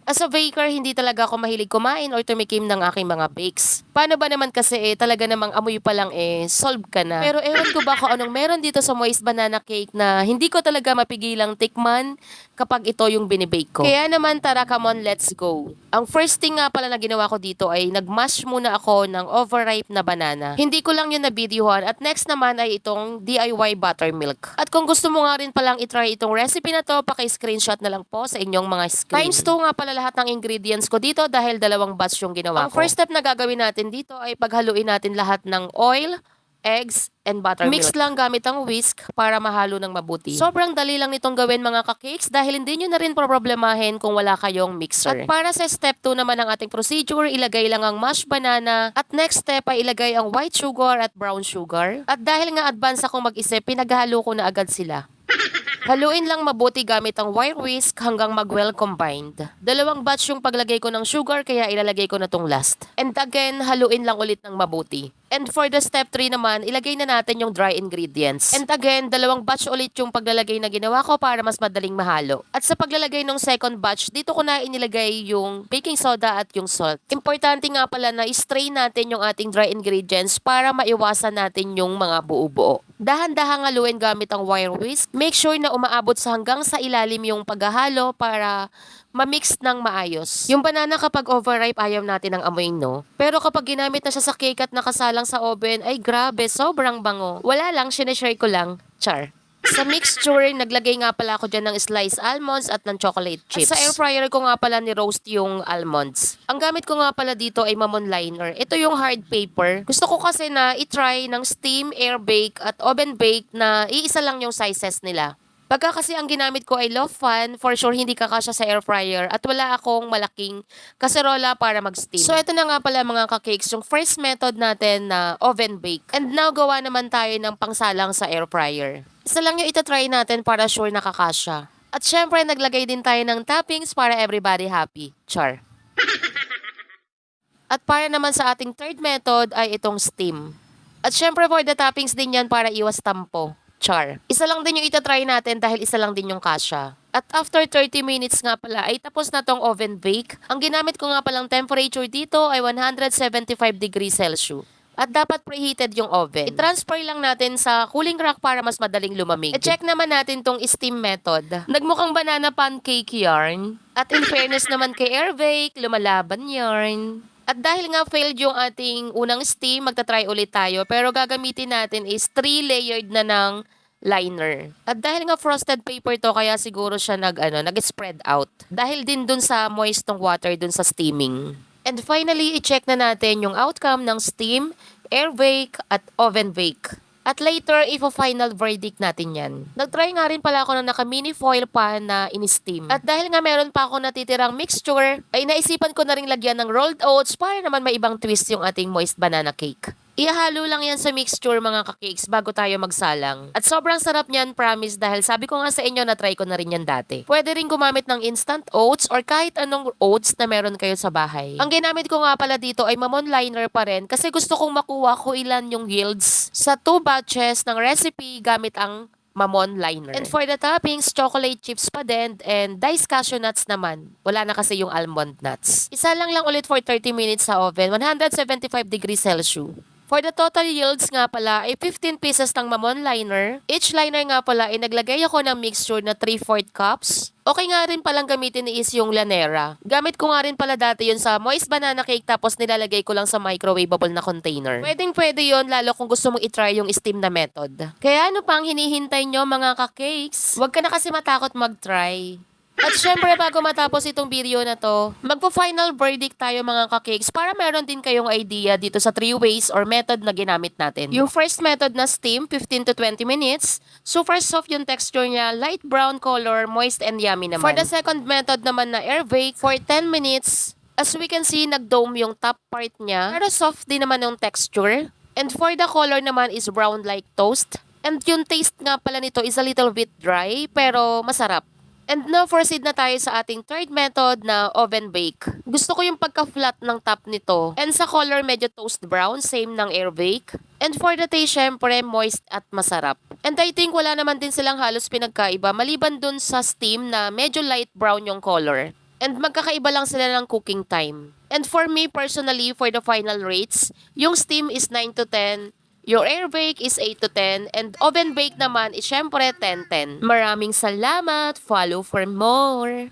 As a baker, hindi talaga ako mahilig kumain or tumikim ng aking mga bakes. Paano ba naman kasi talaga namang amoy pa lang solve ka na. Pero ewan ko ba kung anong meron dito sa moist banana cake na hindi ko talaga mapigilang tikman kapag ito yung binibake ko. Kaya naman tara, come on, let's go. Ang first thing nga pala na ginawa ko dito ay nagmash muna ako ng overripe na banana. Hindi ko lang yun na-videohan at next naman ay itong DIY buttermilk. At kung gusto mo nga rin palang itry itong recipe na to, paki-screenshot na lang po sa inyong mga screen. Times 2 nga pala lahat ng ingredients ko dito dahil dalawang batch yung ginawa ko. Ang first step na gagawin natin dito ay paghaluin natin lahat ng oil, eggs, and buttermilk. Mix lang gamit ang whisk para mahalo ng mabuti. Sobrang dali lang nitong gawin mga ka-cakes dahil hindi nyo na rin problemahin kung wala kayong mixer. At para sa step 2 naman ng ating procedure, ilagay lang ang mashed banana at next step ay ilagay ang white sugar at brown sugar. At dahil nga advance akong mag-isip, pinaghalo ko na agad sila. Haluin lang mabuti gamit ang wire whisk hanggang mag-well combined. Dalawang batch yung paglagay ko ng sugar kaya ilalagay ko na tong last. And again, haluin lang ulit ng mabuti. And for the step 3 naman, ilagay na natin yung dry ingredients. And again, dalawang batch ulit yung paglalagay na ginawa ko para mas madaling mahalo. At sa paglalagay ng second batch, dito ko na inilagay yung baking soda at yung salt. Importante nga pala na i-strain natin yung ating dry ingredients para maiwasan natin yung mga buo-buo. Dahan-dahang haluin gamit ang wire whisk. Make sure na umaabot sa hanggang sa ilalim yung paghahalo para ma-mix ng maayos. Yung banana kapag overripe ayaw natin ng amoy, no? Pero kapag ginamit na siya sa cake at nakasalang sa oven, ay grabe, sobrang bango. Wala lang, sineshare ko lang. Char. Sa mixture, naglagay nga pala ako dyan ng sliced almonds at ng chocolate chips. At sa air fryer ko nga pala ni-roast yung almonds. Ang gamit ko nga pala dito ay Mamon Liner. Ito yung hard paper. Gusto ko kasi na i-try ng steam, air bake at oven bake na iisa lang yung sizes nila. Pagka kasi ang ginamit ko ay low fan, for sure hindi kakasya sa air fryer at wala akong malaking kaserola para mag-steam. So ito na nga pala mga ka-cakes, yung first method natin na oven bake. And now gawa naman tayo ng pangsalang sa air fryer. Isa lang yung itatry natin para sure nakakasya. At syempre naglagay din tayo ng toppings para everybody happy. Char. At para naman sa ating third method ay itong steam. At syempre for the toppings din yan para iwas tampo. Char. Isa lang din yung itatry natin dahil isa lang din yung kasya. At after 30 minutes nga pala ay tapos na tong oven bake. Ang ginamit ko nga palang temperature dito ay 175 degrees Celsius. At dapat preheated yung oven. I-transfer lang natin sa cooling rack para mas madaling lumamig. I-check naman natin tong steam method. Nagmukhang banana pancake yarn. At in fairness naman kay air bake, lumalaban yarn. At dahil nga failed yung ating unang steam, magta-try ulit tayo. Pero gagamitin natin is 3-layered na ng liner. At dahil nga frosted paper to, kaya siguro siya nag-spread out. Dahil din dun sa moist ng water dun sa steaming. And finally, i-check na natin yung outcome ng steam, air bake, at oven bake. At later, final verdict natin yan. Nag-try nga rin pala ako ng naka-mini foil pan na in-steam. At dahil nga meron pa ako natitirang mixture, ay naisipan ko na rin lagyan ng rolled oats para naman may ibang twist yung ating moist banana cake. Ihalo lang yan sa mixture mga ka-cakes bago tayo magsalang. At sobrang sarap niyan, promise, dahil sabi ko nga sa inyo na try ko na rin yan dati. Pwede rin gumamit ng instant oats or kahit anong oats na meron kayo sa bahay. Ang ginamit ko nga pala dito ay Mamon Liner pa rin kasi gusto kong makuha ko ilan yung yields sa 2 batches ng recipe gamit ang Mamon Liner. And for the toppings, chocolate chips pa din and diced cashew nuts naman. Wala na kasi yung almond nuts. Isa lang ulit for 30 minutes sa oven, 175 degrees Celsius. For the total yields nga pala ay 15 pieces ng Mamon Liner. Each liner nga pala ay naglagay ako ng mixture na 3/4 cups. Okay nga rin palang gamitin is yung lanera. Gamit ko nga rin pala dati yun sa moist banana cake tapos nilalagay ko lang sa microwavable na container. Pwede yun lalo kung gusto mong itry yung steam na method. Kaya ano pang hinihintay nyo mga ka-cakes? Huwag ka na kasi matakot mag-try. At syempre bago matapos itong video na to, magpo-final verdict tayo mga ka-cakes para meron din kayong idea dito sa 3 ways or method na ginamit natin. Yung first method na steam, 15 to 20 minutes. Super soft yung texture niya, light brown color, moist and yummy naman. For the second method naman na air bake, for 10 minutes. As we can see, nag-dome yung top part niya. Pero soft din naman yung texture. And for the color naman is brown like toast. And yung taste nga pala nito is a little bit dry pero masarap. And now, proceed na tayo sa ating third method na oven bake. Gusto ko yung pagka-flat ng top nito. And sa color, medyo toast brown, same ng air bake. And for the taste, syempre, moist at masarap. And I think wala naman din silang halos pinagkaiba, maliban dun sa steam na medyo light brown yung color. And magkakaiba lang sila ng cooking time. And for me personally, for the final rates, yung steam is 9 to 10, your air bake is 8 to 10, and oven bake naman is syempre 10-10. Maraming salamat. Follow for more.